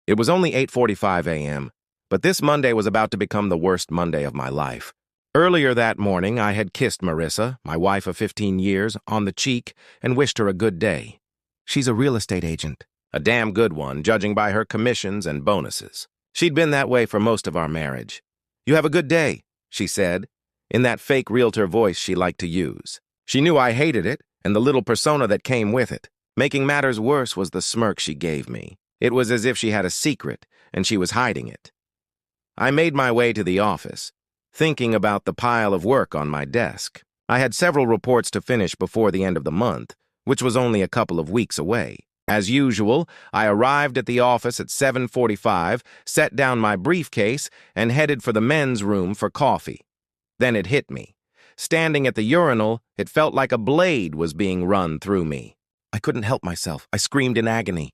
It was only 8:45 a.m., but this Monday was about to become the worst Monday of my life. Earlier that morning, I had kissed Marissa, my wife of 15 years, on the cheek and wished her a good day. She's a real estate agent. A damn good one, judging by her commissions and bonuses. She'd been that way for most of our marriage. "You have a good day," she said, in that fake realtor voice she liked to use. She knew I hated it and the little persona that came with it. Making matters worse was the smirk she gave me. It was as if she had a secret and she was hiding it. I made my way to the office, thinking about the pile of work on my desk. I had several reports to finish before the end of the month, which was only a couple of weeks away. As usual, I arrived at the office at 7:45, set down my briefcase, and headed for the men's room for coffee. Then it hit me. Standing at the urinal, it felt like a blade was being run through me. I couldn't help myself. I screamed in agony.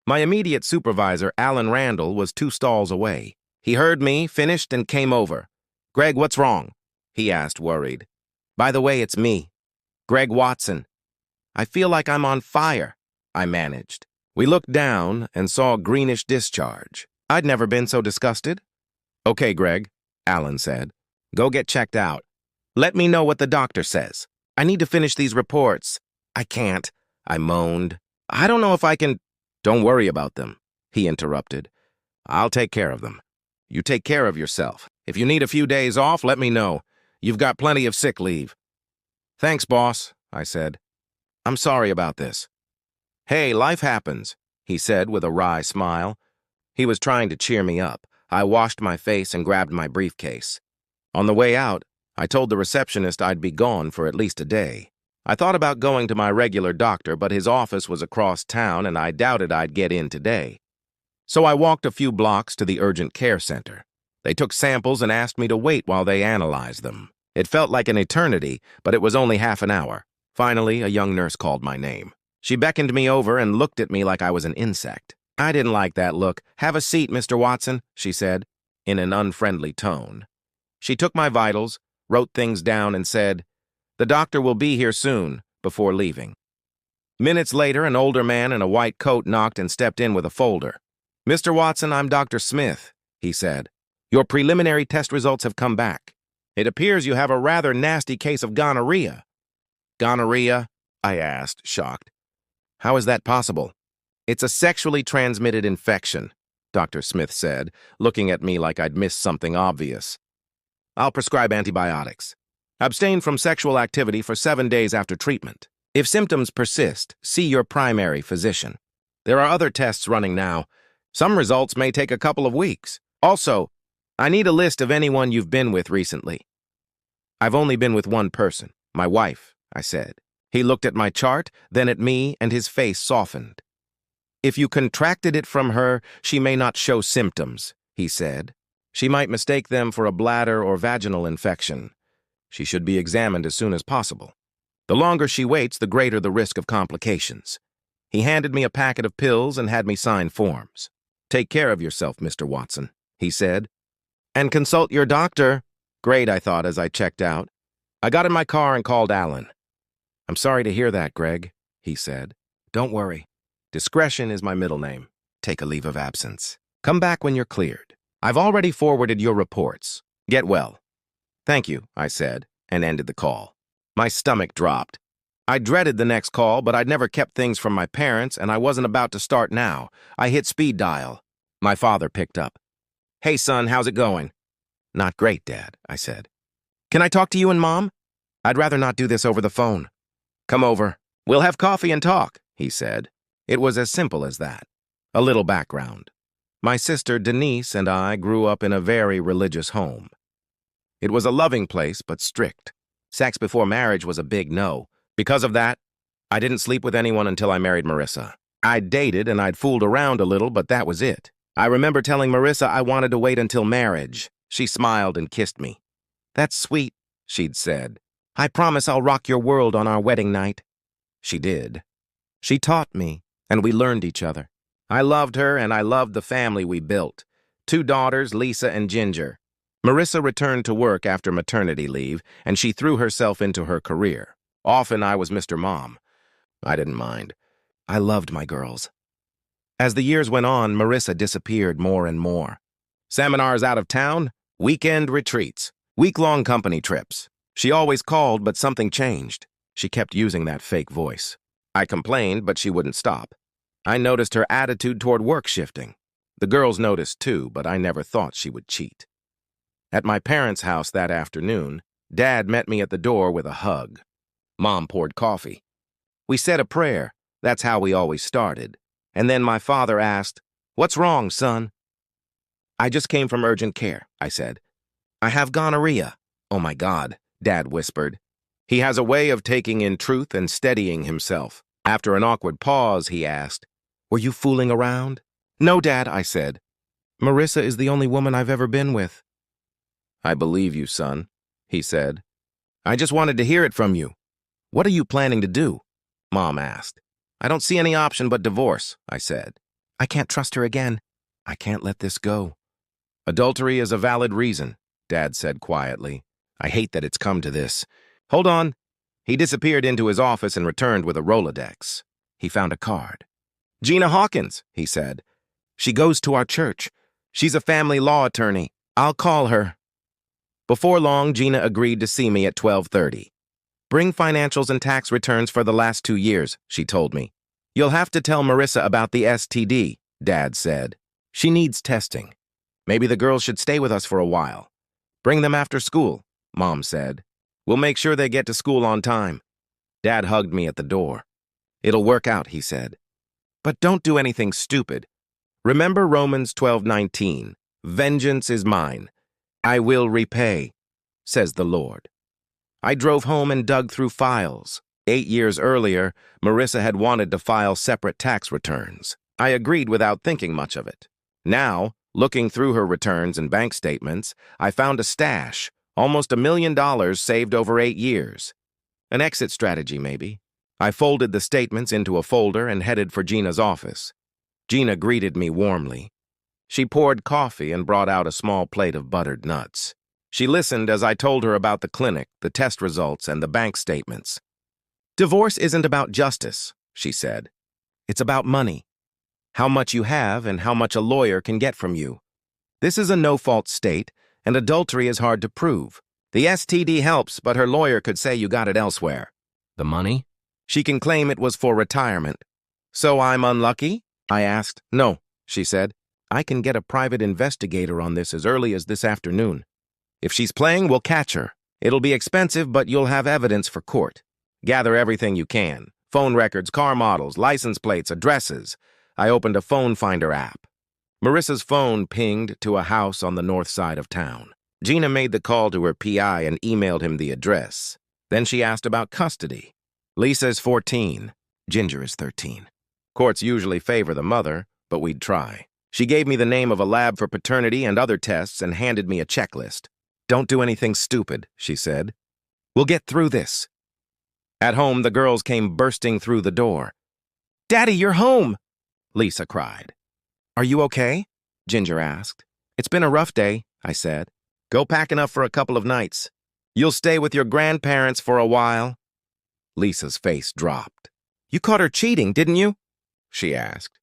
My immediate supervisor, Alan Randall, was 2 stalls away. He heard me, finished, and came over. "Greg, what's wrong?" he asked, worried. "By the way, it's me, Greg Watson. I feel like I'm on fire," I managed. We looked down and saw greenish discharge. I'd never been so disgusted. "Okay, Greg," Alan said. "Go get checked out. Let me know what the doctor says. I need to finish these reports." "I can't," I moaned. "I don't know if I can—" "Don't worry about them," he interrupted. "I'll take care of them. You take care of yourself. If you need a few days off, let me know. You've got plenty of sick leave." "Thanks, boss," I said. "I'm sorry about this." "Hey, life happens," he said with a wry smile. He was trying to cheer me up. I washed my face and grabbed my briefcase. On the way out, I told the receptionist I'd be gone for at least a day. I thought about going to my regular doctor, but his office was across town and I doubted I'd get in today. So I walked a few blocks to the urgent care center. They took samples and asked me to wait while they analyzed them. It felt like an eternity, but it was only half an hour. Finally, a young nurse called my name. She beckoned me over and looked at me like I was an insect. I didn't like that look. "Have a seat, Mr. Watson," she said, in an unfriendly tone. She took my vitals, wrote things down, and said, "The doctor will be here soon," before leaving. Minutes later, an older man in a white coat knocked and stepped in with a folder. "Mr. Watson, I'm Dr. Smith," he said. "Your preliminary test results have come back. It appears you have a rather nasty case of gonorrhea." "Gonorrhea?" I asked, shocked. "How is that possible?" "It's a sexually transmitted infection," Dr. Smith said, looking at me like I'd missed something obvious. "I'll prescribe antibiotics. Abstain from sexual activity for 7 days after treatment. If symptoms persist, see your primary physician. There are other tests running now. Some results may take a couple of weeks. Also, I need a list of anyone you've been with recently." "I've only been with one person, my wife," I said. He looked at my chart, then at me, and his face softened. "If you contracted it from her, she may not show symptoms," he said. "She might mistake them for a bladder or vaginal infection. She should be examined as soon as possible. The longer she waits, the greater the risk of complications." He handed me a packet of pills and had me sign forms. "Take care of yourself, Mr. Watson," he said. "And consult your doctor." Great, I thought as I checked out. I got in my car and called Alan. "I'm sorry to hear that, Greg," he said. "Don't worry. Discretion is my middle name. Take a leave of absence. Come back when you're cleared. I've already forwarded your reports. Get well." "Thank you," I said, and ended the call. My stomach dropped. I dreaded the next call, but I'd never kept things from my parents, and I wasn't about to start now. I hit speed dial. My father picked up. "Hey, son, how's it going?" "Not great, Dad," I said. "Can I talk to you and Mom?" "I'd rather not do this over the phone." "Come over. We'll have coffee and talk," he said. It was as simple as that. A little background. My sister, Denise, and I grew up in a very religious home. It was a loving place, but strict. Sex before marriage was a big no. Because of that, I didn't sleep with anyone until I married Marissa. I'd dated and I'd fooled around a little, but that was it. I remember telling Marissa I wanted to wait until marriage. She smiled and kissed me. "That's sweet," she'd said. "I promise I'll rock your world on our wedding night." She did. She taught me, and we learned each other. I loved her, and I loved the family we built. 2 daughters, Lisa and Ginger. Marissa returned to work after maternity leave, and she threw herself into her career. Often I was Mr. Mom. I didn't mind. I loved my girls. As the years went on, Marissa disappeared more and more. Seminars out of town, weekend retreats, week-long company trips. She always called, but something changed. She kept using that fake voice. I complained, but she wouldn't stop. I noticed her attitude toward work shifting. The girls noticed too, but I never thought she would cheat. At my parents' house that afternoon, Dad met me at the door with a hug. Mom poured coffee. We said a prayer. That's how we always started. And then my father asked, "What's wrong, son?" "I just came from urgent care," I said. "I have gonorrhea." "Oh my God," Dad whispered. He has a way of taking in truth and steadying himself. After an awkward pause, he asked, "Were you fooling around?" "No, Dad," I said. "Marissa is the only woman I've ever been with." "I believe you, son," he said. "I just wanted to hear it from you. What are you planning to do?" Mom asked. "I don't see any option but divorce," I said. "I can't trust her again. I can't let this go." "Adultery is a valid reason," Dad said quietly. "I hate that it's come to this. Hold on." He disappeared into his office and returned with a Rolodex. He found a card. "Gina Hawkins," he said. "She goes to our church. She's a family law attorney. I'll call her." Before long, Gina agreed to see me at 12:30. "Bring financials and tax returns for the last 2 years," she told me. "You'll have to tell Marissa about the STD," Dad said. "She needs testing. Maybe the girls should stay with us for a while. Bring them after school," Mom said. "We'll make sure they get to school on time." Dad hugged me at the door. "It'll work out," he said. "But don't do anything stupid. Remember Romans 12:19. Vengeance is mine. I will repay, says the Lord. I drove home and dug through files. 8 years earlier, Marissa had wanted to file separate tax returns. I agreed without thinking much of it. Now, looking through her returns and bank statements, I found a stash, almost $1 million saved over 8 years. An exit strategy, maybe. I folded the statements into a folder and headed for Gina's office. Gina greeted me warmly. She poured coffee and brought out a small plate of buttered nuts. She listened as I told her about the clinic, the test results, and the bank statements. "Divorce isn't about justice," she said. "It's about money. How much you have and how much a lawyer can get from you. This is a no-fault state, and adultery is hard to prove. The STD helps, but her lawyer could say you got it elsewhere." "The money?" "She can claim it was for retirement." "So I'm unlucky?" I asked. "No," she said. "I can get a private investigator on this as early as this afternoon. If she's playing, we'll catch her. It'll be expensive, but you'll have evidence for court. Gather everything you can. Phone records, car models, license plates, addresses." I opened a phone finder app. Marissa's phone pinged to a house on the north side of town. Gina made the call to her PI and emailed him the address. Then she asked about custody. "Lisa is 14. Ginger is 13. Courts usually favor the mother, but we'd try." She gave me the name of a lab for paternity and other tests and handed me a checklist. "Don't do anything stupid," she said. "We'll get through this." At home, the girls came bursting through the door. "Daddy, you're home!" Lisa cried. "Are you okay?" Ginger asked. "It's been a rough day," I said. "Go packing up for a couple of nights. You'll stay with your grandparents for a while." Lisa's face dropped. "You caught her cheating, didn't you?" she asked.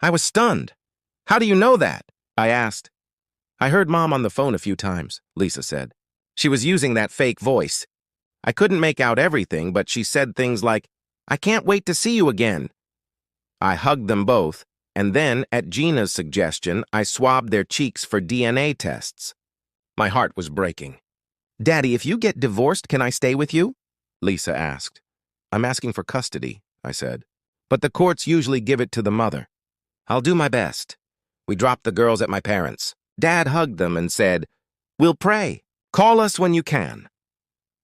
I was stunned. "How do you know that?" I asked. "I heard Mom on the phone a few times," Lisa said. "She was using that fake voice. I couldn't make out everything, but she said things like, 'I can't wait to see you again.'" I hugged them both, and then, at Gina's suggestion, I swabbed their cheeks for DNA tests. My heart was breaking. "Daddy, if you get divorced, can I stay with you?" Lisa asked. "I'm asking for custody," I said. "But the courts usually give it to the mother." "I'll do my best." We dropped the girls at my parents'. Dad hugged them and said, "We'll pray. Call us when you can."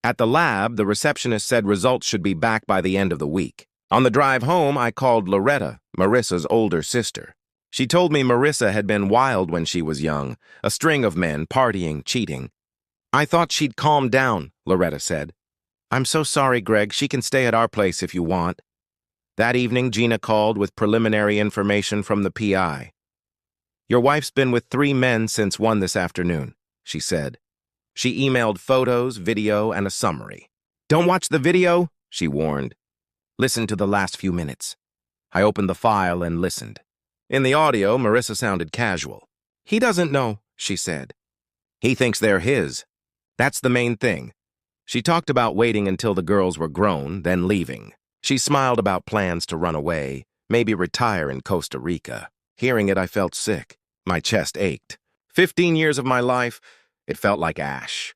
At the lab, the receptionist said results should be back by the end of the week. On the drive home, I called Loretta, Marissa's older sister. She told me Marissa had been wild when she was young, a string of men, partying, cheating. "I thought she'd calm down," Loretta said. "I'm so sorry, Greg. She can stay at our place if you want." That evening, Gina called with preliminary information from the PI. "Your wife's been with 3 men since 1 this afternoon," she said. She emailed photos, video, and a summary. "Don't watch the video," she warned. "Listen to the last few minutes." I opened the file and listened. In the audio, Marissa sounded casual. He doesn't know, she said. He thinks they're his. That's the main thing. She talked about waiting until the girls were grown, then leaving. She smiled about plans to run away, maybe retire in Costa Rica. Hearing it, I felt sick. My chest ached. 15 years of my life, it felt like ash.